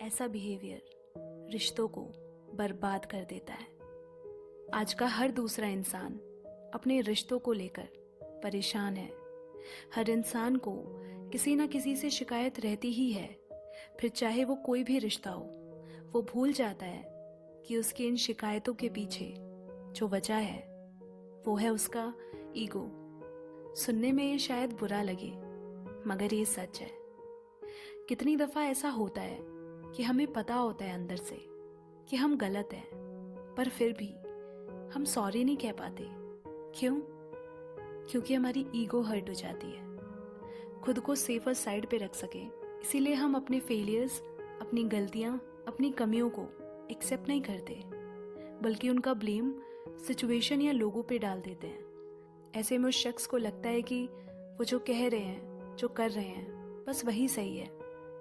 ऐसा बिहेवियर रिश्तों को बर्बाद कर देता है। आज का हर दूसरा इंसान अपने रिश्तों को लेकर परेशान है। हर इंसान को किसी न किसी से शिकायत रहती ही है। फिर चाहे वो कोई भी रिश्ता हो, वो भूल जाता है कि उसकी इन शिकायतों के पीछे जो वजह है वो है उसका ईगो। सुनने में ये शायद बुरा लगे, मगर ये सच है। कितनी दफा ऐसा होता है कि हमें पता होता है अंदर से कि हम गलत हैं, पर फिर भी हम सॉरी नहीं कह पाते। क्यों? क्योंकि हमारी ईगो हर्ट हो जाती है। खुद को सेफर साइड पे रख सके, इसीलिए हम अपने फेलियर्स, अपनी गलतियां, अपनी कमियों को एक्सेप्ट नहीं करते, बल्कि उनका ब्लेम सिचुएशन या लोगों पे डाल देते हैं। ऐसे में उस शख्स को लगता है कि वो जो कह रहे हैं, जो कर रहे हैं, बस वही सही है,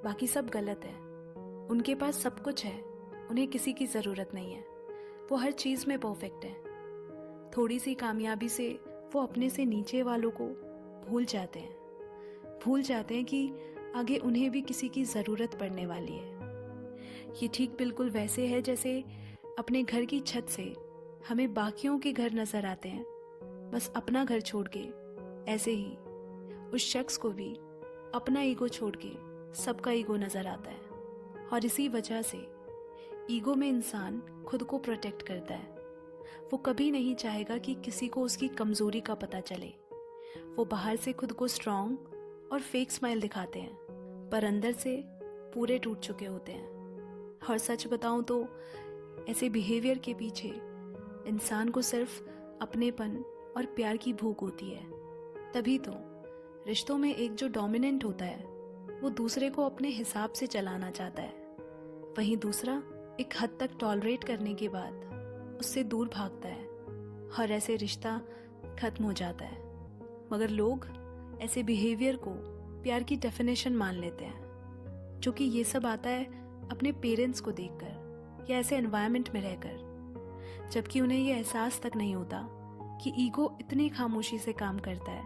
बाकी सब गलत है। उनके पास सब कुछ है, उन्हें किसी की ज़रूरत नहीं है, वो हर चीज़ में परफेक्ट है। थोड़ी सी कामयाबी से वो अपने से नीचे वालों को भूल जाते हैं कि आगे उन्हें भी किसी की ज़रूरत पड़ने वाली है। ये ठीक बिल्कुल वैसे है जैसे अपने घर की छत से हमें बाकियों के घर नज़र आते हैं, बस अपना घर छोड़ के। ऐसे ही उस शख्स को भी अपना ईगो छोड़ के सबका ईगो नज़र आता है। और इसी वजह से ईगो में इंसान खुद को प्रोटेक्ट करता है। वो कभी नहीं चाहेगा कि किसी को उसकी कमजोरी का पता चले। वो बाहर से खुद को स्ट्रांग और फेक स्माइल दिखाते हैं, पर अंदर से पूरे टूट चुके होते हैं। और सच बताऊं तो ऐसे बिहेवियर के पीछे इंसान को सिर्फ अपनेपन और प्यार की भूख होती है। तभी तो रिश्तों में एक जो डोमिनेंट होता है वो दूसरे को अपने हिसाब से चलाना चाहता है, वहीं दूसरा एक हद तक टॉलरेट करने के बाद उससे दूर भागता है और ऐसे रिश्ता खत्म हो जाता है। मगर लोग ऐसे बिहेवियर को प्यार की डेफिनेशन मान लेते हैं, जो कि ये सब आता है अपने पेरेंट्स को देखकर या ऐसे एनवायरनमेंट में रहकर, जबकि उन्हें ये एहसास तक नहीं होता कि ईगो इतनी खामोशी से काम करता है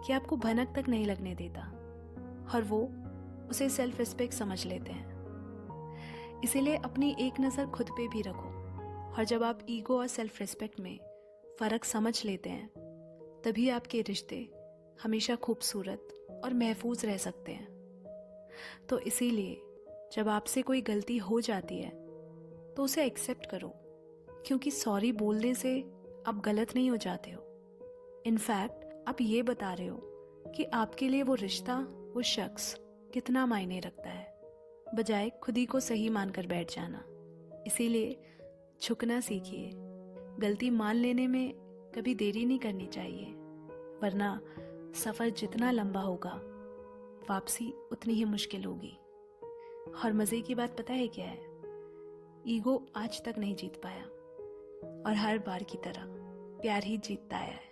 कि आपको भनक तक नहीं लगने देता, और वो उसे सेल्फ रिस्पेक्ट समझ लेते हैं। इसीलिए अपनी एक नज़र खुद पे भी रखो, और जब आप ईगो और सेल्फ रिस्पेक्ट में फ़र्क समझ लेते हैं, तभी आपके रिश्ते हमेशा खूबसूरत और महफूज रह सकते हैं। तो इसीलिए जब आपसे कोई गलती हो जाती है तो उसे एक्सेप्ट करो, क्योंकि सॉरी बोलने से आप गलत नहीं हो जाते हो। इनफैक्ट आप ये बता रहे हो कि आपके लिए वो रिश्ता, वो शख्स कितना मायने रखता है, बजाय खुद ही को सही मानकर बैठ जाना। इसीलिए झुकना सीखिए। गलती मान लेने में कभी देरी नहीं करनी चाहिए, वरना सफ़र जितना लंबा होगा, वापसी उतनी ही मुश्किल होगी। और मज़े की बात पता है क्या है? ईगो आज तक नहीं जीत पाया, और हर बार की तरह प्यार ही जीतता आया है।